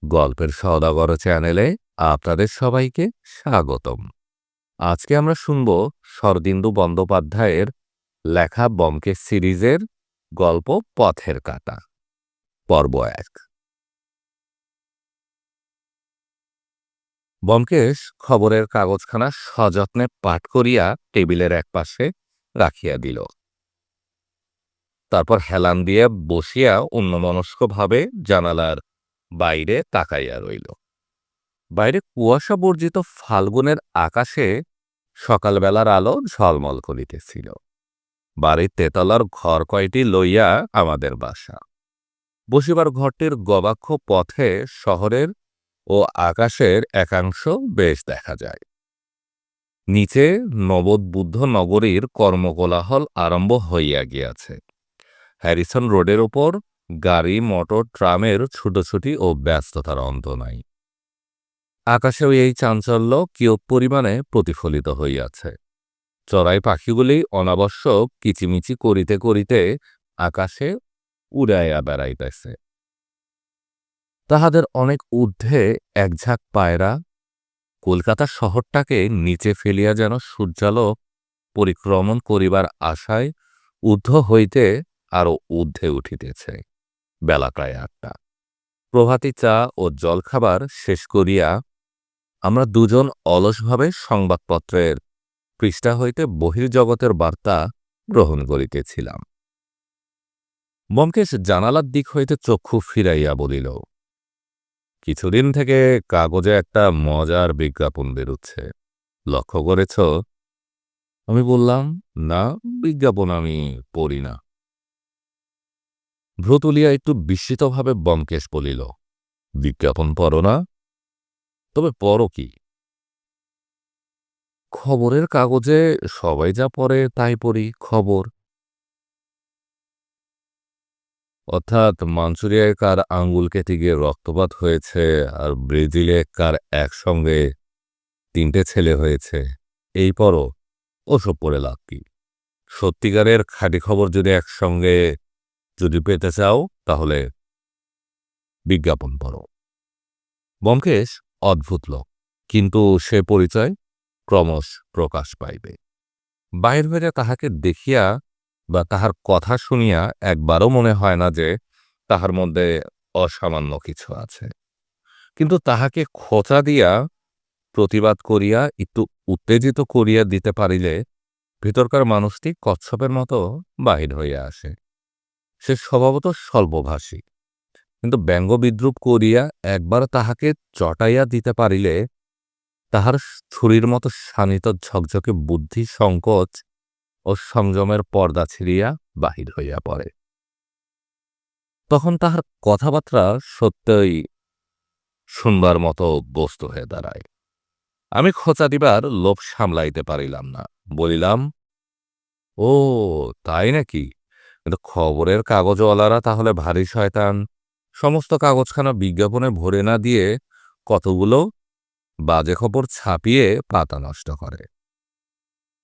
গল্পের সওদাগর চ্যানেলে আপনাদের সবাইকে স্বাগতম। আজকে আমরা শুনব শরদিন্দু বন্দ্যোপাধ্যায়ের লেখা ব্যোমকেশ সিরিজের গল্প পথের কাঁটা, পর্ব ১। ব্যোমকেশ খবরের কাগজখানা সযত্নে পাঠ করিয়া টেবিলের একপাশে রাখিয়া দিল। তারপর হেলান দিয়ে বসিয়া অন্যমনস্কভাবে জানালার বাইরে তাকাইয়া রইল। বাইরে কুয়াশা বর্জিত ফাল্গুনের আকাশে সকালবেলার আলো ঝলমল করিতেছিল। বাড়ির তেতলার ঘর কয়টি লইয়া আমাদের বাসা। বসিবার ঘরটির গবাক্ষ পথে শহরের ও আকাশের একাংশ বেশ দেখা যায়। নিচে নবোদ্বুদ্ধ নগরীর কর্মকোলাহল আরম্ভ হইয়া গিয়াছে। হ্যারিসন রোডের ওপর গাড়ি, মোটর, ট্রামের ছুটোছুটি ও ব্যস্ততার অন্ত নাই। আকাশেও এই চাঞ্চল্য কিয়ৎ পরিমাণে প্রতিফলিত হইয়াছে। চড়াই পাখিগুলি অনাবশ্যক কিচিমিচি করিতে করিতে আকাশে উড়াইয়া বেড়াইতেছে। তাহাদের অনেক ঊর্ধ্বে একঝাঁক পায়রা কলকাতা শহরটাকে নিচে ফেলিয়া যেন সূর্যালোক পরিক্রমণ করিবার আশায় ঊর্ধ্ব হইতে আরও ঊর্ধ্বে উঠিতেছে। বেলা প্রায় ৮টা। প্রভাতী চা ও জলখাবার শেষ করিয়া আমরা দুজন অলসভাবে সংবাদপত্রের পৃষ্ঠা হইতে বহির্জগতের বার্তা গ্রহণ করিতেছিলাম। ব্যোমকেশ জানালার দিক হইতে চক্ষু ফিরাইয়া বলিল, কিছুদিন থেকে কাগজে একটা মজার বিজ্ঞাপন বেরুচ্ছে, লক্ষ্য করেছ? আমি বললাম, না, বিজ্ঞাপন আমি পড়ি না। ভ্রু তুলিয়া একটু বিস্মিতভাবে ব্যোমকেশ বলিল, বিজ্ঞাপন পড়ো না? তবে পড়ো কি? খবরের কাগজে সবাই যা পড়ে তাই পড়ি, খবর। অর্থাৎ মাঞ্চুরিয়ায় কার আঙ্গুল কেটে গিয়ে রক্তপাত হয়েছে আর ব্রাজিলে কার একসঙ্গে ৩টে ছেলে হয়েছে, এই পড়ো। ওসব পড়ে লাভ কি? সত্যিকারের খাঁটি খবর যদি পেতে চাও তাহলে বিজ্ঞাপন পড়ো। ব্যোমকেশ অদ্ভুত লোক, কিন্তু সে পরিচয় ক্রমশ প্রকাশ পাইবে। বাহির হইতে তাহাকে দেখিয়া বা তাহার কথা শুনিয়া একবারও মনে হয় না যে তাহার মধ্যে অসামান্য কিছু আছে। কিন্তু তাহাকে খোঁচা দিয়া প্রতিবাদ করিয়া একটু উত্তেজিত করিয়া দিতে পারিলে ভিতরকার মানুষটি কচ্ছপের মতো বাহির হইয়া আসে। সে স্বভাবত স্বল্পভাষী, কিন্তু ব্যঙ্গ বিদ্রুপ করিয়া একবার তাহাকে চটাইয়া দিতে পারিলে তাহার ছুরির মতো শানিত ঝকঝকে বুদ্ধি সংকোচ ও সংযমের পর্দা ছিঁড়িয়া বাহির হইয়া পড়ে। তখন তাহার কথাবার্তা সত্যই শুনবার মতো বস্তু হয়ে দাঁড়ায়। আমি খোঁচা দিবার লোভ সামলাইতে পারিলাম না, বলিলাম, ও তাই নাকি? কিন্তু খবরের কাগজওয়ালারা তাহলে ভারী শয়তান। সমস্ত কাগজখানা বিজ্ঞাপনে ভরে না দিয়ে কতগুলো বাজে খবর ছাপিয়ে পাতা নষ্ট করে।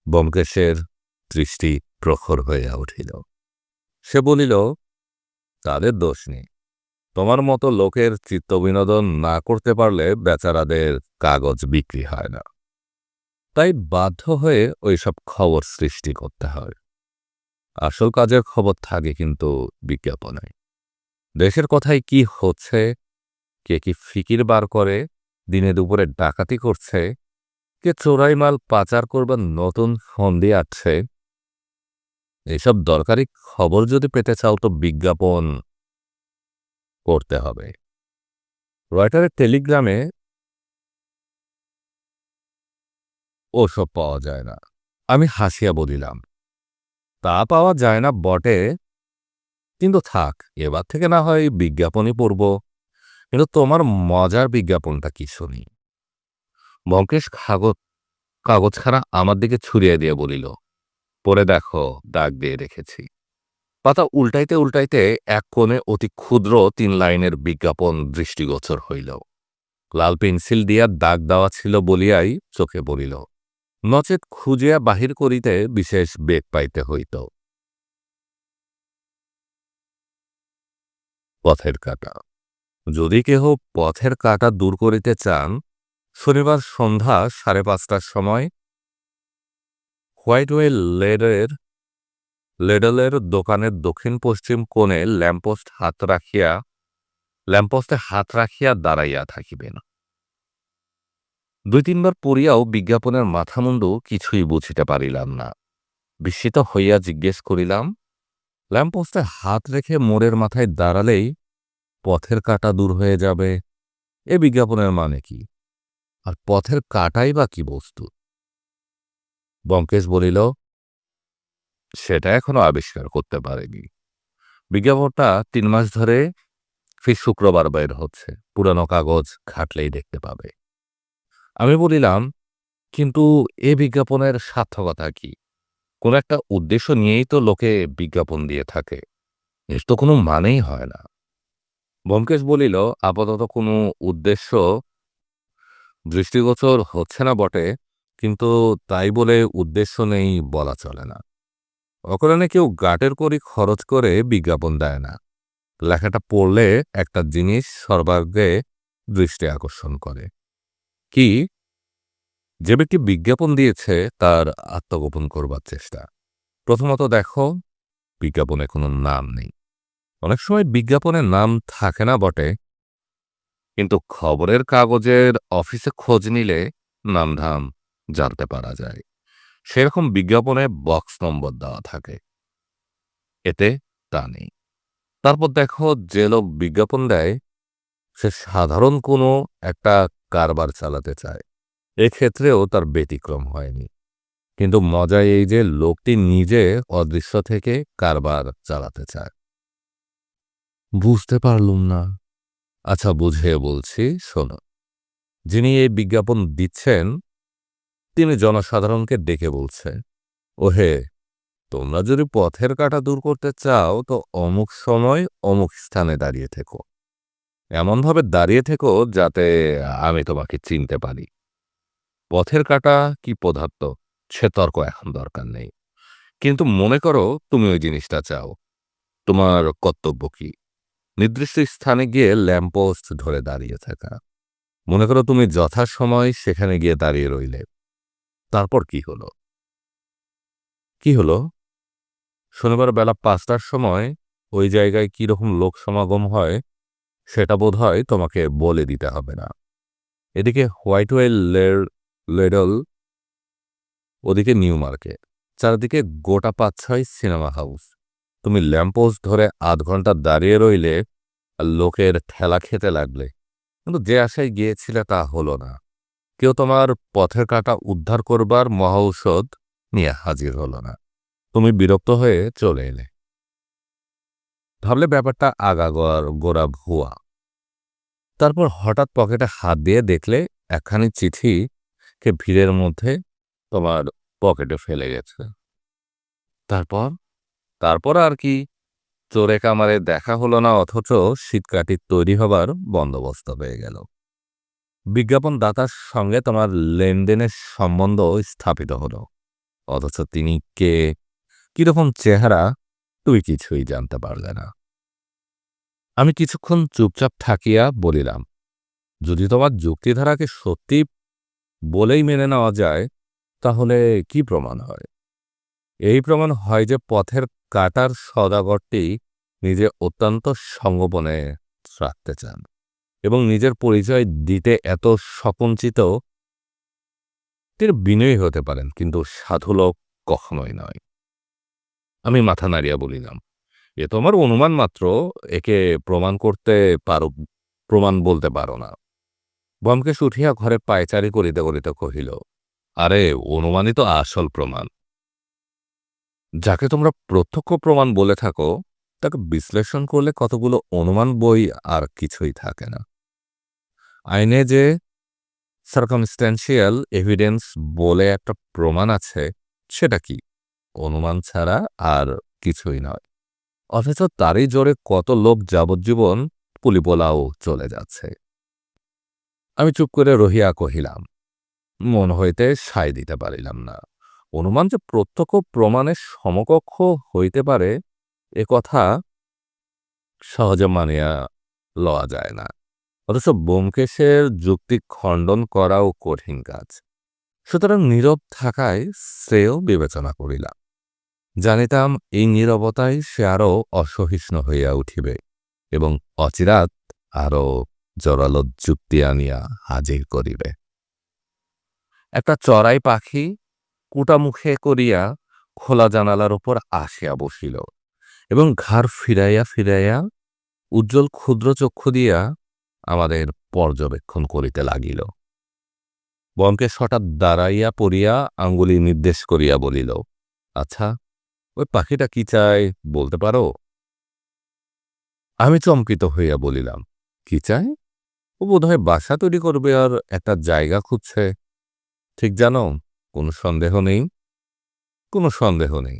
ব্যোমকেশের দৃষ্টি প্রখর হইয়া উঠিল। সে বলিল, তাদের দোষ নেই। তোমার মতো লোকের চিত্তবিনোদন না করতে পারলে বেচারাদের কাগজ বিক্রি হয় না, তাই বাধ্য হয়ে ওইসব খবর সৃষ্টি করতে হয়। আসল কাজের খবর থাকে কিন্তু বিজ্ঞাপনে। দেশের কথায় কি হচ্ছে, কে কি ফিকির বার করে দিনে দুপুরে ডাকাতি করছে, কে চোরাই মাল পাচার করবার নতুন ফন্দি আছে, এসব দরকারি খবর যদি পেতে চাও তো বিজ্ঞাপন করতে হবে। রয়টারের টেলিগ্রামে ওসব পাওয়া যায় না। আমি হাসিয়া বলিলাম, তা পাওয়া যায় না বটে, কিন্তু থাক, এবার থেকে না হয় বিজ্ঞাপনই পড়ব। কিন্তু তোমার মজার বিজ্ঞাপনটা কি শুনি। ব্যোমকেশ কাগজখানা আমার দিকে ছুড়িয়ে দিয়ে বলিল, পড়ে দেখো, দাগ দিয়ে রেখেছি। পাতা উল্টাইতে উল্টাইতে এক কোণে অতি ক্ষুদ্র ৩ লাইনের বিজ্ঞাপন দৃষ্টিগোচর হইল। লাল পেন্সিল দিয়া দাগ দেওয়া ছিল বলিয়াই চোখে পড়িল, নচেত খুঁজিয়া বাহির করিতে বিশেষ বেগ পাইতে হইত। পথের কাঁটা। যদি কেহ পথের কাঁটা দূর করিতে চান, শনিবার সন্ধ্যা 5:30টার সময় হোয়াইটওয়ে লেডলের দোকানের দক্ষিণ পশ্চিম কোণে ল্যাম্পপোস্টে হাত রাখিয়া দাঁড়াইয়া থাকিবেন। 2-3বার পড়িয়াও বিজ্ঞাপনের মাথামুন্ডু কিছুই বুঝিতে পারিলাম না। বিস্মিত হইয়া জিজ্ঞেস করিলাম, ল্যাম্পপোস্টে হাত রেখে মোড়ের মাথায় দাঁড়ালেই পথের কাঁটা দূর হয়ে যাবে, এ বিজ্ঞাপনের মানে কি? আর পথের কাঁটাই বা কি বস্তু? ব্যোমকেশ বলিল, সেটা এখনো আবিষ্কার করতে পারেনি। বিজ্ঞাপনটা 3 মাস ধরে ফির শুক্রবার বের হচ্ছে, পুরানো কাগজ ঘাটলেই দেখতে পাবে। আমি বলিলাম, কিন্তু এ বিজ্ঞাপনের সার্থকতা কি? কোনো একটা উদ্দেশ্য নিয়েই তো লোকে বিজ্ঞাপন দিয়ে থাকে, এর তো কোনো মানেই হয় না। ব্যোমকেশ বলিল, আপাতত কোনো উদ্দেশ্য দৃষ্টিগোচর হচ্ছে না বটে, কিন্তু তাই বলে উদ্দেশ্য নেই বলা চলে না। অকারণে কেউ গাটের কড়ি খরচ করে বিজ্ঞাপন দেয় না। লেখাটা পড়লে একটা জিনিস সর্বাগ্রে দৃষ্টি আকর্ষণ করে কি, যে ব্যক্তি বিজ্ঞাপন দিয়েছে তার আত্মগোপন করবার চেষ্টা। প্রথমত দেখো, বিজ্ঞাপনে কোনো নাম নেই। অনেক সময় বিজ্ঞাপনের নাম থাকে না বটে, কিন্তু খবরের কাগজের অফিসে খোঁজ নিলে নামধাম জানতে পারা যায়। সেরকম বিজ্ঞাপনে বক্স নম্বর দেওয়া থাকে, এতে তা নেই। তারপর দেখো, যে লোক বিজ্ঞাপন দেয় সে সাধারণ কোনো একটা কারবার চালাতে চায়, এক্ষেত্রেও তার ব্যতিক্রম হয়নি। কিন্তু মজা এই যে লোকটি নিজে অদৃশ্য থেকে কারবার চালাতে চায়। বুঝতে পারলুম না। আচ্ছা, বুঝিয়ে বলছি, শোনো। যিনি এই বিজ্ঞাপন দিচ্ছেন তিনি জনসাধারণকে ডেকে বলছে, ওহে, তোমরা যদি পথের কাঁটা দূর করতে চাও তো অমুক সময় অমুক স্থানে দাঁড়িয়ে থেকো, এমনভাবে দাঁড়িয়ে থেকো যাতে আমি তোমাকে চিনতে পারি। পথের কাঁটা কি পদার্থ সে তর্ক এখন দরকার নেই, কিন্তু মনে করো তুমি ওই জিনিসটা চাও, তোমার কর্তব্য কি? নির্দিষ্ট স্থানে গিয়ে ল্যাম্পপোস্ট ধরে দাঁড়িয়ে থাকা। মনে করো তুমি যথাসময় সেখানে গিয়ে দাঁড়িয়ে রইলে, তারপর কি হলো? কি হলো? শনিবার বেলা 5টার সময় ওই জায়গায় কিরকম লোক সমাগম হয় সেটা বোধহয় তোমাকে বলে দিতে হবে না। এদিকে হোয়াইটওয়ে লেডল, ওদিকে নিউ মার্কেট, চারদিকে গোটা 5-6 সিনেমা হাউস। তুমি ল্যাম্পপোস্ট ধরে আধ ঘন্টা দাঁড়িয়ে রইলে আর লোকের ঠেলা খেতে লাগলে, কিন্তু যে আশায় গিয়েছিলে তা হলো না। কেউ তোমার পথের কাঁটা উদ্ধার করবার মহাঔষধ নিয়ে হাজির হলো না। তুমি বিরক্ত হয়ে চলে এলে, ভাবলে ব্যাপারটা গোড়া ভুয়া। তারপর হঠাৎ পকেটে হাত দিয়ে দেখলে একখানি চিঠি কে ভিড়ের মধ্যে তোমার পকেটে ফেলে গেছে। তারপর তারপর আর কি, চোরে কামারে দেখা হলো না, অথচ শীতকাঠির তৈরি হবার বন্দোবস্ত হয়ে গেল। বিজ্ঞাপন দাতার সঙ্গে তোমার লেনদেনের সম্বন্ধ স্থাপিত হলো, অথচ তিনি কে, কিরকম চেহারা, তুই কিছুই জানতে পারলে না। আমি কিছুক্ষণ চুপচাপ থাকিয়া বলিলাম, যদি তোমার যুক্তিধারাকে সত্যি বলেই মেনে নেওয়া যায় তাহলে কি প্রমাণ হয়? এই প্রমাণ হয় যে পথের কাঁটার সওদাগরটি নিজে অত্যন্ত সংগোপনে রাখতে চান এবং নিজের পরিচয় দিতে এত সকুঞ্চিত। তিনি বিনয়ী হতে পারেন, কিন্তু সাধু লোক কখনোই নয়। আমি মাথা নাড়িয়া বলিলাম, এ তো আমার অনুমান মাত্র, একে প্রমাণ বলতে পারো না। ব্যোমকেশ উঠিয়া ঘরে পায়চারি করিতে করিতে কহিল, আরে, অনুমানই তো আসল প্রমাণ। যাকে তোমরা প্রত্যক্ষ প্রমাণ বলে থাকো তাকে বিশ্লেষণ করলে কতগুলো অনুমান বই আর কিছুই থাকে না। আইনে যে সার্কামস্ট্যান্সিয়াল এভিডেন্স বলে একটা প্রমাণ আছে, সেটা কি? অনুমান ছাড়া আর কিছুই নয়। অথচ তারই জোরে কত লোক যাবজ্জীবন পুলিপোলাও চলে যাচ্ছে। আমি চুপ করে রহিয়া কহিলাম, মন হইতে সায় দিতে পারিলাম না। অনুমান যে প্রত্যক্ষ প্রমাণের সমকক্ষ হইতে পারে এ কথা সহজে মানিয়া লওয়া যায় না। অথচ ব্যোমকেশের যুক্তি খণ্ডন করাও কঠিন কাজ। সুতরাং নীরব থাকায় শ্রেয় বিবেচনা করিলাম। জানিতাম এই নীরবতায় সে আরও অসহিষ্ণু হইয়া উঠিবে এবং অচিরাৎ আরও জোরালো যুক্তি আনিয়া হাজির করিবে। একটা চড়াই পাখি কুটামুখে করিয়া খোলা জানালার উপর আসিয়া বসিল এবং ঘাড় ফিরাইয়া ফিরাইয়া উজ্জ্বল ক্ষুদ্র চক্ষু দিয়া আমাদের পর্যবেক্ষণ করিতে লাগিল। ব্যোমকেশ হঠাৎ দাঁড়াইয়া পড়িয়া আঙ্গুলি নির্দেশ করিয়া বলিল, আচ্ছা, ওই পাখিটা কি চায় বলতে পারো? আমি চমকিত হইয়া বলিলাম, কি চায়? ও বোধহয় বাসা তৈরি করবে আর একটা জায়গা খুঁজছে। ঠিক জানো? কোনো সন্দেহ নেই? কোনো সন্দেহ নেই।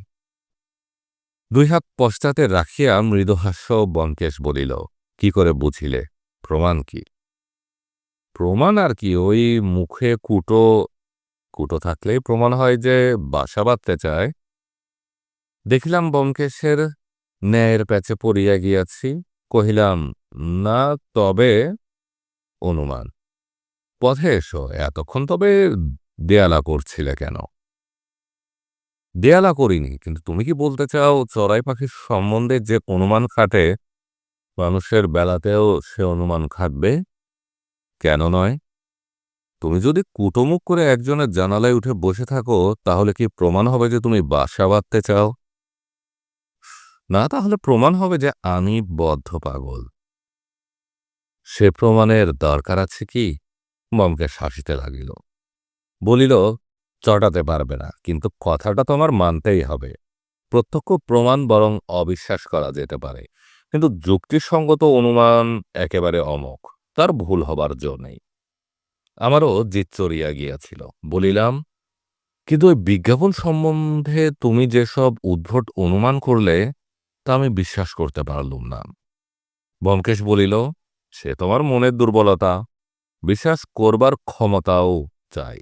দুই হাত পশ্চাতে রাখিয়া মৃদুহাস্য ব্যোমকেশ বলিল, কি করে বুঝিলে? প্রমাণ কি? প্রমাণ আর কি, ওই মুখে কুটো কুটো থাকলেই প্রমাণ হয় যে বাসা বাঁধতে চায়। দেখিলাম ব্যোমকেশের ন্যায়ের প্যাচে পড়িয়া গিয়াছি। কহিলাম, না, তবে অনুমান। পথে এসো, এতক্ষণ তবে দেয়ালা করছিলে কেন? দেয়ালা করিনি, কিন্তু তুমি কি বলতে চাও চড়াই পাখির সম্বন্ধে যে অনুমান খাটে মানুষের বেলাতেও সে অনুমান খাটবে? কেন নয়? তুমি যদি কুটোমুখ করে একজনের জানালায় উঠে বসে থাকো, তাহলে কি প্রমাণ হবে যে তুমি বাসা বাঁধতে চাও? না, তাহলে প্রমাণ হবে যে আমি বদ্ধ পাগল। সে প্রমাণের দরকার আছে কি? ব্যোমকেশ হাসিতে লাগিল। বলিল, চটাতে পারবে না, কিন্তু কথাটা তোমার মানতেই হবে। প্রত্যক্ষ প্রমাণ বরং অবিশ্বাস করা যেতে পারে, কিন্তু যুক্তিসঙ্গত অনুমান একেবারে অমোঘ, তার ভুল হবার জো নেই। আমারও জিদ চড়িয়া গিয়াছিল। বলিলাম, কিন্তু ওই বিজ্ঞাপন সম্বন্ধে তুমি যেসব উদ্ভট অনুমান করলে তা আমি বিশ্বাস করতে পারলুম না। ব্যোমকেশ বলিল, সে তোমার মনের দুর্বলতা, বিশ্বাস করবার ক্ষমতাও চাই।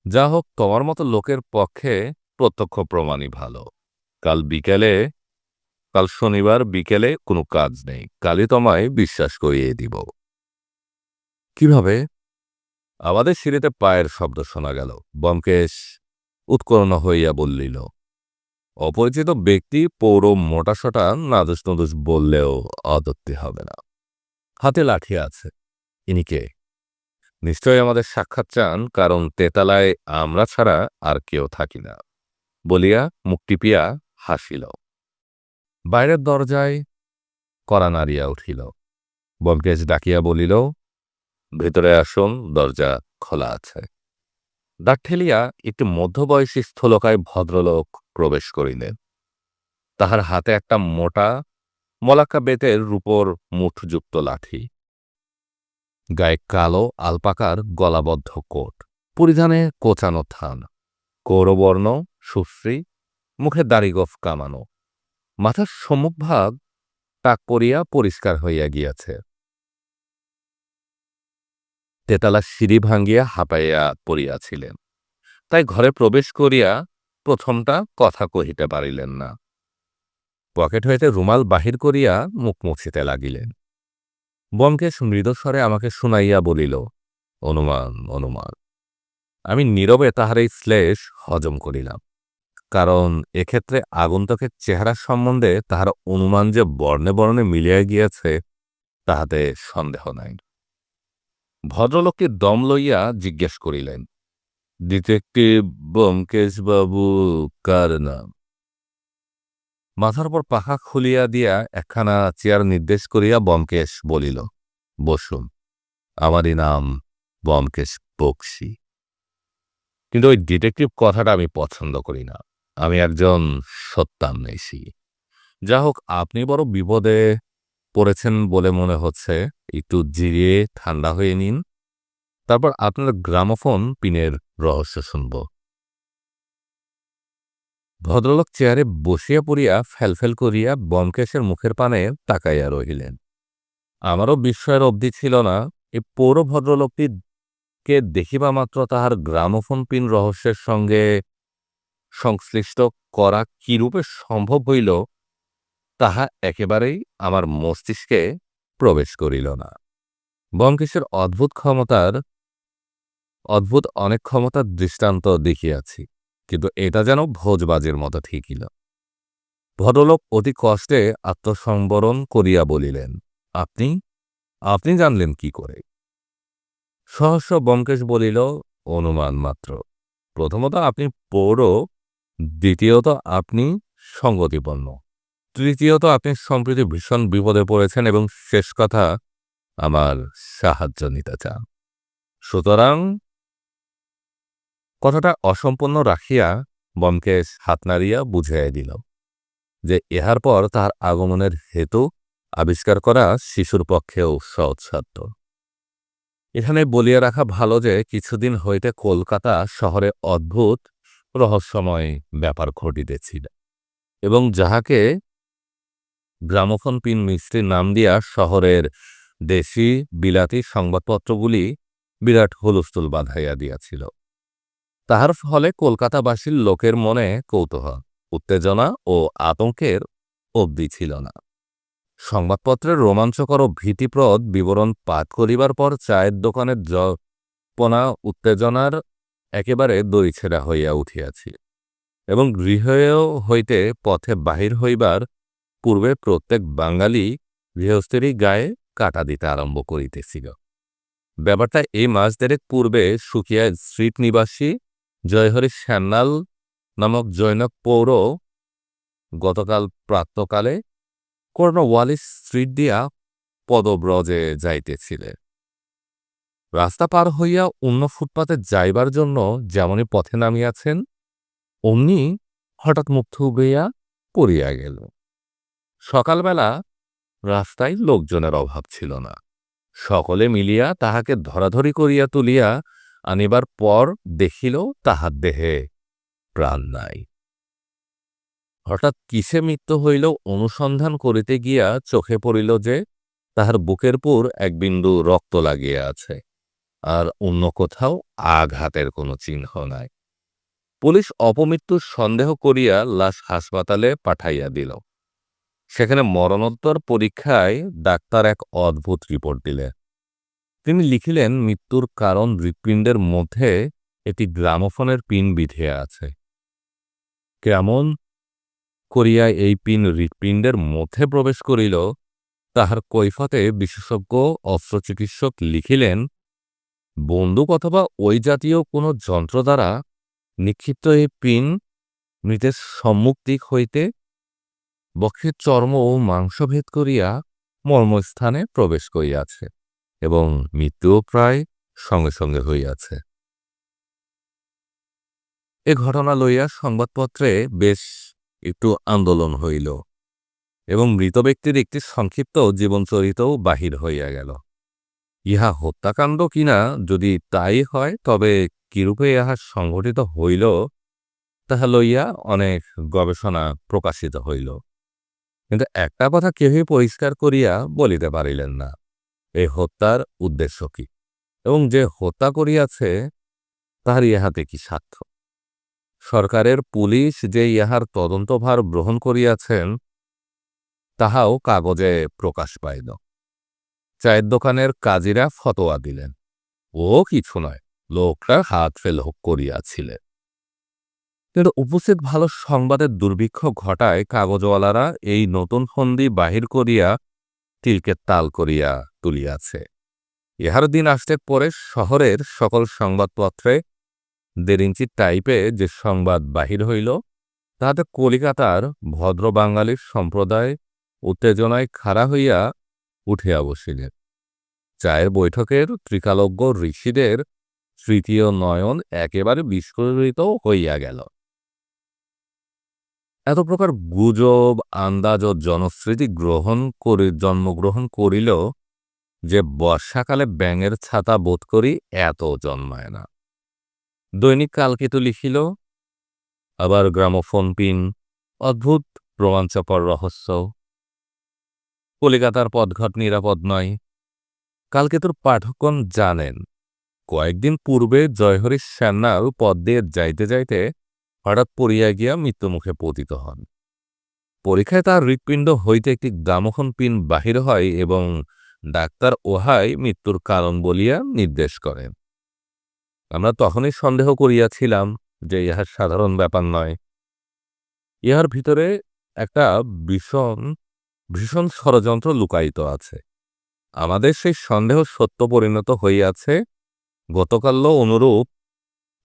যা হোক, তোমার মতো লোকের পক্ষে প্রত্যক্ষ প্রমাণই ভালো। কাল বিকেলে কাল শনিবার বিকেলে কোনো কাজ নেই, কালই তোমায় বিশ্বাস করিয়ে দিব। কিভাবে? আমাদের সিঁড়িতে পায়ের শব্দ শোনা গেল। ব্যোমকেশ উৎকণ্ঠ হইয়া বলিল, অপরিচিত ব্যক্তি পৌর মোটাসোটা নাদুস নদুস বললেও অতৃপ্তি হবে না। হাতে লাঠি আছে। ইনি কে? নিশ্চয়ই আমাদের সাক্ষাৎ চান, কারণ তেতালায় আমরা ছাড়া আর কেউ থাকি না, বলিয়া মুখ টিপিয়া হাসিল। বাইরের দরজায় কড়া নাড়িয়া উঠিল। ব্যোমকেশ ডাকিয়া বলিল, ভেতরে আসুন, দরজা খোলা আছে। দ্বার ঠেলিয়া একটি মধ্যবয়সী স্থূলকায় ভদ্রলোক প্রবেশ করিলেন। তাহার হাতে একটা মোটা মলাক্কা বেতের রূপোর মুঠযুক্ত লাঠি, গায়ে কালো আলপাকার গলাবদ্ধ কোট, পরিধানে কোচানো থান, কৌরবর্ণ সুশ্রী, মুখে দাড়িগোঁফ কামানো, মাথার সম্মুখভাগ টাক পরিয়া পরিষ্কার হইয়া গিয়াছে। তেতালার সিঁড়ি ভাঙ্গিয়া হাঁপাইয়া পড়িয়াছিলেন, তাই ঘরে প্রবেশ করিয়া প্রথমটা কথা কহিতে পারিলেন না। পকেট হইতে রুমাল বাহির করিয়া মুখ মুছিতে লাগিলেন। ব্যোমকেশ মৃদস্বরে আমাকে শুনাইয়া বলিল, অনুমান, অনুমান। আমি নীরবে তাহার এই শ্লেষ হজম করিলাম, কারণ এক্ষেত্রে আগন্তুকের চেহারা সম্বন্ধে তাহার অনুমান যে বর্ণে বর্ণে মিলিয়া গিয়াছে তাহাতে সন্দেহ নাই। ভদ্রলোকটি দম লইয়া জিজ্ঞেস করিলেন, ডিটেকটিভ ব্যোমকেশবাবু কার নাম? মাথার উপর পাখা খুলিয়া দিয়া একখানা চেয়ার নির্দেশ করিয়া ব্যোমকেশ বলিল, বসুন, আমারই নাম ব্যোমকেশ বক্সী। কিন্তু ওই ডিটেকটিভ কথাটা আমি পছন্দ করি না। আমি একজন সত্যান্বেষী। যা হোক, আপনি বড় বিপদে পড়েছেন বলে মনে হচ্ছে। একটু জিরিয়ে ঠান্ডা হয়ে নিন, তারপর আপনার গ্রামোফোন পিনের রহস্য শুনব। ভদ্রলোক চেয়ারে বসিয়া পড়িয়া ফ্যালফ্যাল করিয়া ব্যোমকেশের মুখের পানে তাকাইয়া রহিলেন। আমারও বিস্ময়ের অবধি ছিল না। এই পৌর ভদ্রলোকটিকে দেখিবা মাত্র তাহার গ্রামোফোন পিন রহস্যের সঙ্গে সংশ্লিষ্ট করা কিরূপে সম্ভব হইল, তাহা একেবারেই আমার মস্তিষ্কে প্রবেশ করিল না। ব্যোমকেশের অদ্ভুত অনেক ক্ষমতার দৃষ্টান্ত দেখিয়াছি, কিন্তু এটা যেন ভোজবাজির মতো ঠেকিল। ভদ্রলোক অতি কষ্টে আত্মসংবরণ করিয়া বলিলেন, আপনি আপনি জানলেন কি করে? সহস্র ব্যোমকেশ বলিল, অনুমান মাত্র। প্রথমত আপনি পৌর, দ্বিতীয়ত আপনি সঙ্গতিপন্ন, তৃতীয়ত আপনি সম্প্রতি ভীষণ বিপদে পড়েছেন এবং শেষ কথা আমার সাহায্য নিতে চান। সুতরাং কথাটা অসম্পূর্ণ রাখিয়া ব্যোমকেশ হাত নাড়িয়া বুঝাইয়া দিল যে ইহার পর তাহার আগমনের হেতু আবিষ্কার করা শিশুর পক্ষেও সহজসাধ্য। এখানে বলিয়া রাখা ভালো যে কিছুদিন হইতে কলকাতা শহরে অদ্ভুত রহস্যময় ব্যাপার ঘটিতেছিল, এবং যাহাকে গ্রামোফোন পিন মিস্ত্রির নাম দিয়া শহরের দেশি বিলাতি সংবাদপত্রগুলি বিরাট হুলস্থুল বাঁধাইয়া দিয়াছিল। তাহার ফলে কলকাতাবাসীর লোকের মনে কৌতূহল, উত্তেজনা ও আতঙ্কের অবধি ছিল না। সংবাদপত্রের রোমাঞ্চকর ও ভীতিপ্রদ বিবরণ পাঠ করিবার পর চায়ের দোকানের জল্পনা উত্তেজনার একেবারে দড়িছেঁড়া হইয়া উঠিয়াছি, এবং গৃহেও হইতে পথে বাহির হইবার পূর্বে প্রত্যেক বাঙালি গৃহস্থেরই গায়ে কাটা দিতে আরম্ভ করিতেছিল। ব্যাপারটা এই মাস দেড়েক পূর্বে সুকিয়া স্ট্রিট নিবাসী জয়হরি সান্যাল নামক জৈনক পৌর গতকাল প্রাতকালে কর্নওয়ালিস স্ট্রিট দিয়া পদব্রজে যাইতেছিলেন। রাস্তা পার হইয়া অন্য ফুটপাতে যাইবার জন্য যেমনই পথে নামিয়াছেন, অমনি হঠাৎ মুখ থুবড়িয়া পড়িয়া গেল। সকালবেলা রাস্তায় লোকজনের অভাব ছিল না। সকলে মিলিয়া তাহাকে ধরাধরি করিয়া তুলিয়া আনিবার পর দেখিল তাহার দেহে প্রাণ নাই। হঠাৎ কিসে মৃত্যু হইল অনুসন্ধান করিতে গিয়া চোখে পড়িল যে তাহার বুকের পুর এক বিন্দু রক্ত লাগিয়া আছে, আর অন্য কোথাও আঘাতের কোনো চিহ্ন নাই। পুলিশ অপমৃত্যুর সন্দেহ করিয়া লাশ হাসপাতালে পাঠাইয়া দিল। সেখানে মরণোত্তর পরীক্ষায় ডাক্তার এক অদ্ভুত রিপোর্ট দিলেন। তিনি লিখিলেন মৃত্যুর কারণ হৃৎপিণ্ডের মধ্যে একটি গ্রামোফোনের পিন বিঁধিয়া আছে। কেমন করিয়া এই পিন হৃৎপিণ্ডের মধ্যে প্রবেশ করিল তাহার কৈফতে বিশেষজ্ঞ অস্ত্রচিকিৎসক লিখিলেন, বন্দুক অথবা ওই জাতীয় কোনো যন্ত্র দ্বারা নিক্ষিপ্ত এই পিন মৃতের সম্মুখ দিক হইতে বক্ষের চর্ম ও মাংস ভেদ করিয়া মর্মস্থানে প্রবেশ করিয়াছে, এবং মৃত্যুও প্রায় সঙ্গে সঙ্গে হইয়াছে। এ ঘটনা লইয়া সংবাদপত্রে বেশ একটু আন্দোলন হইল, এবং মৃত ব্যক্তির একটি সংক্ষিপ্ত জীবনচরিতও বাহির হইয়া গেল। ইহা হত্যাকাণ্ড কিনা যদি তাই হয়, তবে কিরূপে ইহা সংঘটিত হইল তাহা লইয়া অনেক গবেষণা প্রকাশিত হইল, কিন্তু একটা কথা কেহই পরিষ্কার করিয়া বলিতে পারিলেন না, এই হত্যার উদ্দেশ্য কি, এবং যে হত্যা করিয়াছে তাহার ইহাতে কি স্বার্থ। সরকারের পুলিশ যে ইহার তদন্তভার গ্রহণ করিয়াছেন তাহাও কাগজে প্রকাশ পাইল। চায়ের দোকানের কাজীরা ফতোয়া দিলেন, ও কিছু নয়, লোকটা হাত ফেল করিয়াছিলেন। কিন্তু উপস্থিত ভালো সংবাদের দুর্ভিক্ষ ঘটায় কাগজওয়ালারা এই নতুন ফন্দি বাহির করিয়া তিলকে তাল করিয়া তুলিয়াছে। ইহার দিন আসতে পরে শহরের সকল সংবাদপত্রে 1.5 ইঞ্চি টাইপে যে সংবাদ বাহির হইল তাহাতে কলিকাতার ভদ্র বাঙালির সম্প্রদায় উত্তেজনায় খাড়া হইয়া উঠিয়া বসিলেন। চায়ের বৈঠকের ত্রিকালজ্ঞ ঋষিদের তৃতীয় নয়ন একেবারে বিস্ফোরিত হইয়া গেল। এত প্রকার গুজব আন্দাজ ও জনশ্রুতি জন্মগ্রহণ করিল যে বর্ষাকালে ব্যাঙের ছাতা বোধ করি এত জন্মায় না। দৈনিক কালকেতু লিখিল, আবার গ্রামোফোন পিন, অদ্ভুত রোমাঞ্চকর রহস্য, কলিকাতার পথঘাট নিরাপদ নয়। কালকেতুর পাঠকগণ জানেন, কয়েকদিন পূর্বে জয়হরি সান্যাল পথ দিয়ে যাইতে যাইতে হঠাৎ পড়িয়া গিয়া মৃত্যুমুখে পতিত হন। পরীক্ষায় তার হৃৎপিণ্ড হইতে একটি গ্রামোফোন পিন বাহির হয় এবং ডাক্তার উহাই মৃত্যুর কারণ বলিয়া নির্দেশ করেন। আমরা তখনই সন্দেহ করিয়াছিলাম যে ইহা সাধারণ ব্যাপার নয়, ইহার ভিতরে একটা ভীষণ ভীষণ ষড়যন্ত্র লুকায়িত আছে। আমাদের সেই সন্দেহ সত্য পরিণত হইয়াছে। গতকালও অনুরূপ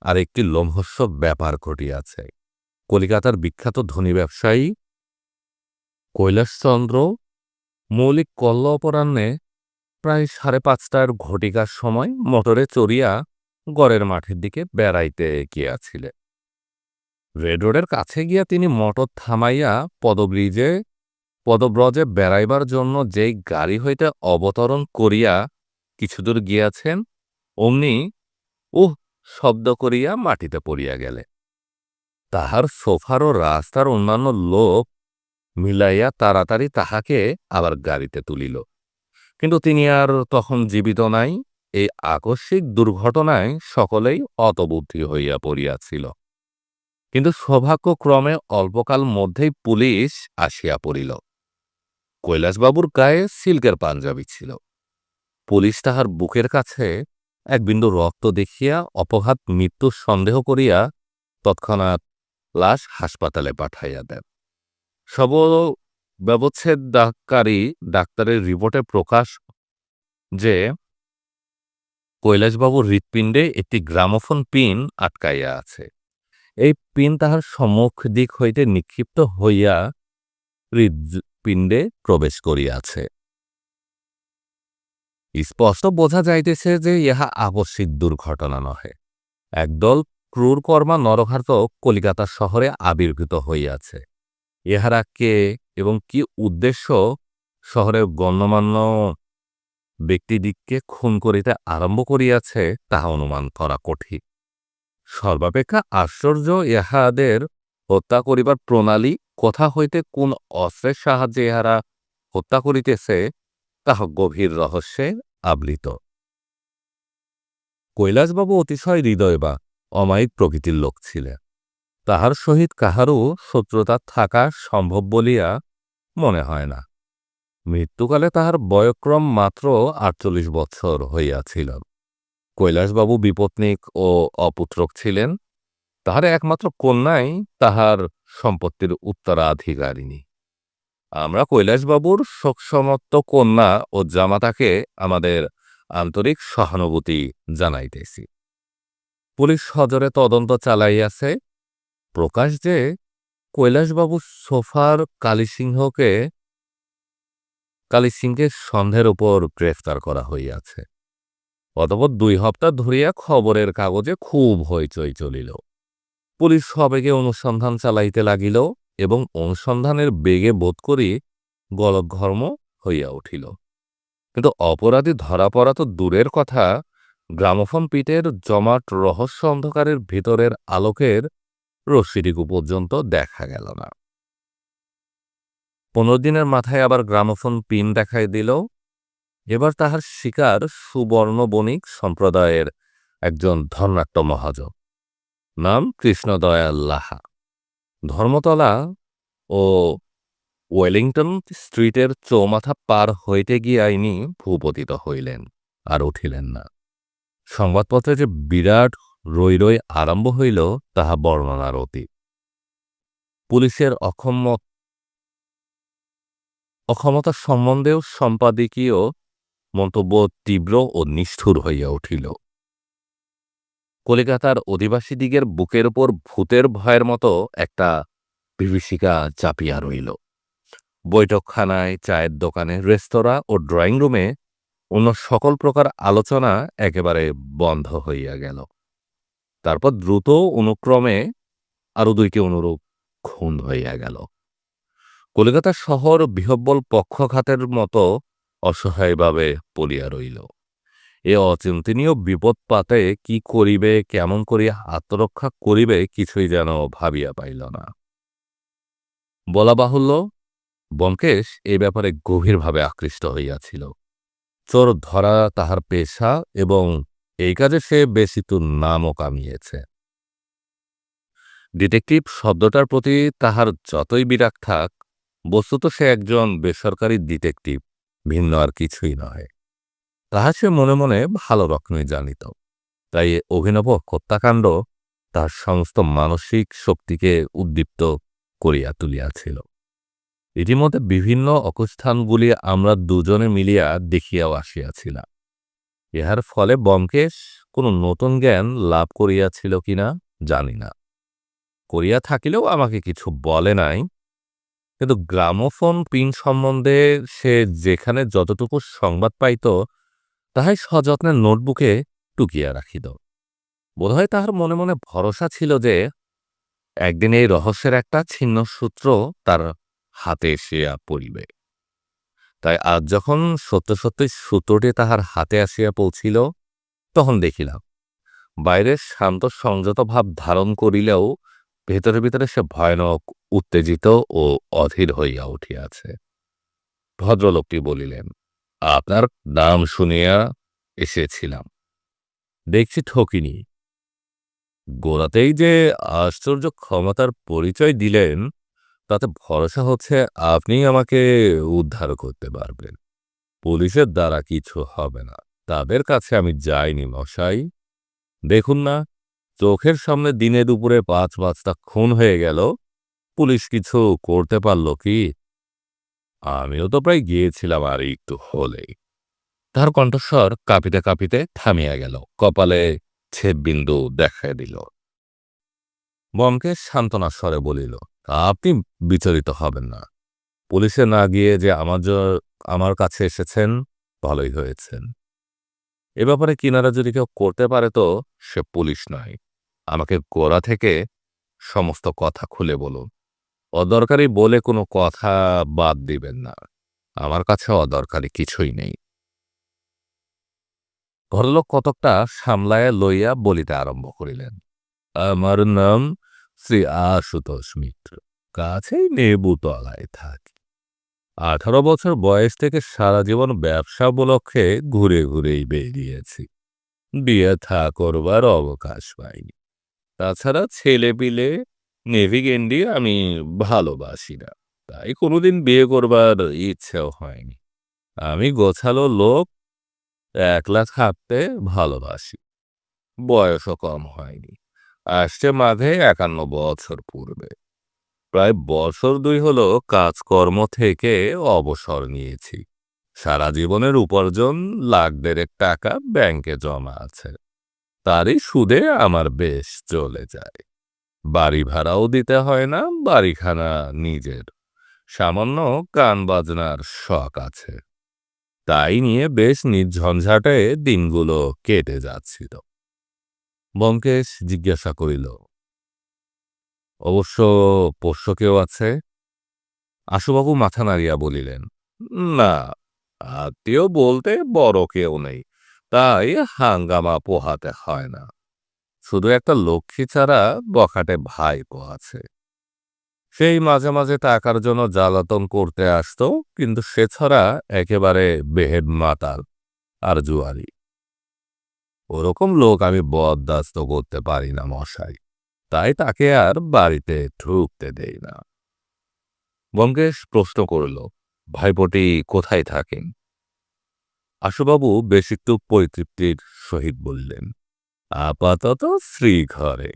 আরেকটি লোমহর্ষক ব্যাপার ঘটিয়াছে। কলিকাতার বিখ্যাত ধনী ব্যবসায়ী কৈলাসচন্দ্র মৌলিক কল্ল অপরাহ্নে প্রায় 5:30টার ঘটিকার সময় মোটরে চড়িয়া গড়ের মাঠের দিকে বেড়াইতে গিয়াছিলেন। রেড রোডের কাছে গিয়া তিনি মোটর থামাইয়া পদব্রজে বেড়াইবার জন্য যেই গাড়ি হইতে অবতরণ করিয়া কিছুদূর গিয়াছেন, অমনি উহ শব্দ করিয়া মাটিতে পড়িয়া গেলে। তাহার সোফার ও রাস্তার অন্যান্য লোক মিলাইয়া তাড়াতাড়ি তাহাকে আবার গাড়িতে তুলিল, কিন্তু তিনি আর তখন জীবিত নাই। এই আকস্মিক দুর্ঘটনায় সকলেই অতবুদ্ধি হইয়া পড়িয়াছিল। কিন্তু সৌভাগ্যক্রমে অল্পকাল মধ্যেই পুলিশ আসিয়া পড়িল। কৈলাসবাবুর গায়ে সিল্কের পাঞ্জাবি ছিল। পুলিশ তাহার বুকের কাছে এক বিন্দু রক্ত দেখিয়া অপঘাত মৃত্যুর সন্দেহ করিয়া তৎক্ষণাৎ লাশ হাসপাতালে পাঠাইয়া দেন। ব্যবচ্ছেদকারী ডাক্তারের রিপোর্টে প্রকাশ যে কৈলাসবাবুর হৃৎপিণ্ডে একটি গ্রামোফোন পিন আটকাইয়া আছে। এই পিন তাহার সম্মুখ দিক হইতে নিক্ষিপ্ত হইয়া হৃৎপিণ্ডে প্রবেশ করিয়াছে। স্পষ্ট বোঝা যাইতেছে যে ইহা আবশ্যিক দুর্ঘটনা নহে। একদল ক্রূরকর্মা নরঘাতক কলিকাতা শহরে আবির্ভূত হইয়াছে। ইহারা কে এবং কি উদ্দেশ্য শহরের গণ্যমান্য ব্যক্তিদিগকে খুন করিতে আরম্ভ করিয়াছে তাহা অনুমান করা কঠিন। সর্বাপেক্ষা আশ্চর্য ইহাদের হত্যা করিবার প্রণালী, কোথা হইতে কোন অস্ত্রের সাহায্যে ইহারা হত্যা করিতেছে তাহা গভীর রহস্যে আবৃত। কৈলাসবাবু অতিশয় হৃদয় বা অমায়িক প্রকৃতির লোক ছিলেন। তাহার সহিত কাহারও শত্রুতা থাকা সম্ভব বলিয়া মনে হয় না। মৃত্যুকালে তাহার বয়ক্রম মাত্র 48 বৎসর হইয়াছিল। কৈলাসবাবু বিপত্নিক ও অপুত্রক ছিলেন। তাহার একমাত্র কন্যাই তাহার সম্পত্তির উত্তরাধিকারিণী। আমরা কৈলাসবাবুর শোকসমত্ত কন্যা ও জামাতাকে আমাদের আন্তরিক সহানুভূতি জানাইতেছি। পুলিশ সজোরে তদন্ত চালাইয়াছে। প্রকাশ যে কৈলাসবাবু সোফার কালীসিংকে সন্দেহের উপর গ্রেফতার করা হইয়াছে। অতঃপর 2 হপ্তাহ ধরিয়া খবরের কাগজে খুব হইচই চলিল। পুলিশ সবেগে অনুসন্ধান চালাইতে লাগিল এবং অনুসন্ধানের বেগে বোধ করি গলদঘর্ম হইয়া উঠিল। কিন্তু অপরাধী ধরা পড়া তো দূরের কথা, গ্রামোফোন পিটের জমাট রহস্য অন্ধকারের ভিতরের আলোকের রশ্মিটুকু পর্যন্ত দেখা গেল না। 15 দিনের মাথায় আবার গ্রামোফোন পিন দেখাই দিল। এবার তাহার শিকার সুবর্ণ বণিক সম্প্রদায়ের একজন ধর্নাঢ্য মহাজন, নাম কৃষ্ণদয়াল লাহা। ধর্মতলা ও ওয়েলিংটন স্ট্রিটের চৌমাথা পার হইতে গিয়া ইনি ভূপতিত হইলেন, আর উঠিলেন না। সংবাদপত্রে যে বিরাট রৈ রৈ আরম্ভ হইল তাহা বর্ণনার অতীত। পুলিশের অক্ষমতা সম্বন্ধেও সম্পাদকীয় মন্তব্য তীব্র ও নিষ্ঠুর হইয়া উঠিল। কলিকাতার অধিবাসীদিগের বুকের উপর ভূতের ভয়ের মতো একটা বিভীষিকা চাপিয়া রইল। বৈঠকখানায়, চায়ের দোকানে, রেস্তোরাঁ ও ড্রয়িং রুমে অন্য সকল প্রকার আলোচনা একেবারে বন্ধ হইয়া গেল। তারপর দ্রুত অনুক্রমে আরো 2টি অনুরূপ খুন হইয়া গেল। কলিকাতা শহর বিহ্বল পক্ষঘাতের মতো অসহায়ভাবে পড়িয়া রইল। এ অচিন্তনীয় বিপদপাতে কি করিবে, কেমন করিয়া আত্মরক্ষা করিবে কিছুই যেন ভাবিয়া পাইল না। বলা বাহুল্য, ব্যোমকেশ এই ব্যাপারে গভীরভাবে আকৃষ্ট হইয়াছিল। চোর ধরা তাহার পেশা এবং এই কাজে সে বেশিতর নামও কামিয়েছে। ডিটেকটিভ শব্দটার প্রতি তাহার যতই বিরাগ থাক, বস্তুত সে একজন বেসরকারি ডিটেকটিভ ভিন্ন আর কিছুই নয়। তাহা সে মনে মনে ভালো রকমই জানিত। তাই এ অভিনব হত্যাকাণ্ড তার সমস্ত মানসিক শক্তিকে উদ্দীপ্ত করিয়া তুলিয়াছিল। ইতিমধ্যে বিভিন্ন অকস্থানগুলি আমরা দুজনে মিলিয়া দেখিয়াও আসিয়াছিলাম। ইহার ফলে ব্যোমকেশ কোনো নতুন জ্ঞান লাভ করিয়াছিল কিনা জানি না। করিয়া থাকিলেও আমাকে কিছু বলে নাই। কিন্তু গ্রামোফোন পিন সম্বন্ধে সে যেখানে যতটুকু সংবাদ পাইত তাহাই সযত্নে নোটবুকে টুকিয়া রাখিত। বোধহয় তাহার মনে মনে ভরসা ছিল যে একদিন এই রহস্যের একটা ছিন্ন সূত্র তার হাতে এসিয়া পড়িবে। তাই আজ যখন সত্য সত্যই সূত্রটি তাহার হাতে আসিয়া পৌঁছিল, তখন দেখিলাম বাইরে শান্ত সংযত ভাব ধারণ করিলেও ভেতরে ভিতরে সে ভয়ানক উত্তেজিত ও অধীর হইয়া উঠিয়াছে। ভদ্রলোকটি বলিলেন, আপনার নাম শুনিয়া এসেছিলাম, দেখছি ঠকিনি। গোড়াতেই যে আশ্চর্য ক্ষমতার পরিচয় দিলেন, তাতে ভরসা হচ্ছে আপনিই আমাকে উদ্ধার করতে পারবেন। পুলিশের দ্বারা কিছু হবে না। তাদের কাছে আমি যাইনি মশাই। দেখুন না, চোখের সামনে দিনে দুপুরে ৫-৫টা খুন হয়ে গেল, পুলিশ কিছু করতে পারল কি? আমিও তো প্রায় গিয়েছিলাম আর একটু হলেই। তার কণ্ঠস্বর কাঁপিতে কাঁপিতে থামিয়া গেল, কপালে ছেদবিন্দু দেখাইয়া দিল। ব্যোমকেশ সান্ত্বনার স্বরে বলিল, আপনি বিচলিত হবেন না। পুলিশে না গিয়ে যে আমার কাছে এসেছেন, ভালোই হয়েছেন। এ ব্যাপারে কিনারা যদি কেউ করতে পারে তো সে পুলিশ নয়। আমাকে গোড়া থেকে সমস্ত কথা খুলে বলুন। অদরকারি বলে কোনো কথা বাদ দিবেন না। আমার কাছে অদরকারি কিছুই নেই। ভদ্রলোক কতকটা সামলাইয়া লইয়া বলিতে আরম্ভ করিলেন, আমার নাম শ্রী আশুতোষ মিত্র, কাছেই নেবুতলায় থাকি। 18 বছর বয়স থেকে সারা জীবন ব্যবসা উপলক্ষে ঘুরে ঘুরেই বেরিয়েছি। বিয়ে থা করবার অবকাশ পাইনি। তাছাড়া ছেলেপিলে নেভিগেন্ডি আমি ভালোবাসি না, তাই কোনোদিন বিয়ে করবার ইচ্ছেও হয়নি। আমি গোছালো লোক, একলা থাকতে ভালোবাসি। বয়সও কম হয়নি, আসছে মাঘে 51 বছর পূর্বে। প্রায় বছর 2 হলো কাজকর্ম থেকে অবসর নিয়েছি। সারা জীবনের উপার্জন লাখ 1.5 টাকা ব্যাংকে জমা আছে, তারই সুদে আমার বেশ চলে যায়। বাড়ি ভাড়াও দিতে হয় না, বাড়িখানা নিজের। সামান্য গান বাজনার শখ আছে, তাই নিয়ে বেশ নির্ঝঞ্ঝাটে দিনগুলো কেটে যাচ্ছিল। ব্যোমকেশ জিজ্ঞাসা করিল, অবশ্য পোষ্য কেউ আছে? আশুবাবু মাথা নাড়িয়া বলিলেন, না, আত্মীয় বলতে বড় কেউ নেই, তাই হাঙ্গামা পোহাতে হয় না। শুধু একটা লক্ষ্মী ছাড়া বখাটে ভাইপো আছে। সেই মাঝে মাঝে টাকার জন্য জ্বালাতন করতে আসতো, কিন্তু সে ছাড়া একেবারে বেহেড মাতাল আর জুয়ারি। ওরকম লোক আমি বরদাস্ত করতে পারি না মশাই, তাই তাকে আর বাড়িতে ঢুকতে দেই না। ব্যোমকেশ প্রশ্ন করল, ভাইপোটি কোথায় থাকেন? আশুবাবু বেশ একটু পরিতৃপ্তির সহিত বললেন, আপাতত শ্রীঘরে।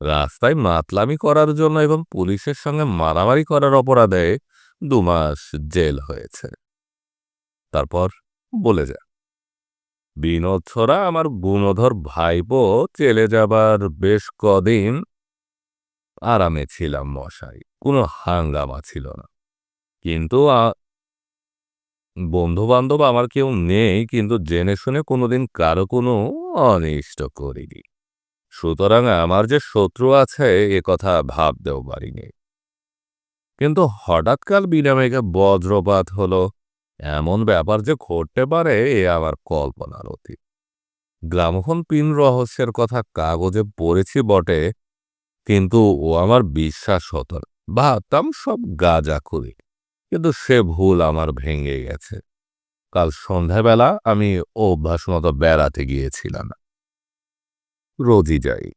রাস্তায় মাতলামি করার জন্য এবং পুলিশের সঙ্গে মারামারি করার অপরাধে 2 মাস জেল হয়েছে। তারপর বলে যা, বিনোদ ছড়া আমার গুণধর ভাইপো চলে যাবার বেশ কদিন আরামে ছিলাম মশাই, কোনো হাঙ্গামা ছিল না। কিন্তু বন্ধু বান্ধব আমার কেউ নেই, কিন্তু জেনে শুনে কোনোদিন কারো কোনো অনিষ্ট করিনি। সুতরাং আমার যে শত্রু আছে এ কথা ভাবতেও পারিনি। কিন্তু হঠাৎ কাল বিনা মেঘে বজ্রপাত হলো, এমন ব্যাপার যে ঘটতে পারে এ আমার কল্পনার অতীত। গ্রামোফোন পিন রহস্যের কথা কাগজে পড়েছি বটে, কিন্তু ও আমার বিশ্বাস হতো না। ভাবতাম সব গাঁজাখুরি, কিন্তু সে ভুল আমার ভেঙে গেছে। কাল সন্ধ্যাবেলা আমি অভ্যাস মতো বেড়াতে গিয়েছিলাম, রোজই যাই।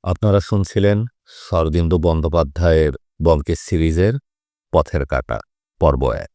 আপনারা শুনছিলেন শরদিন্দু বন্দ্যোপাধ্যায়ের ব্যোমকেশ সিরিজের পথের কাঁটা পর্ব 1।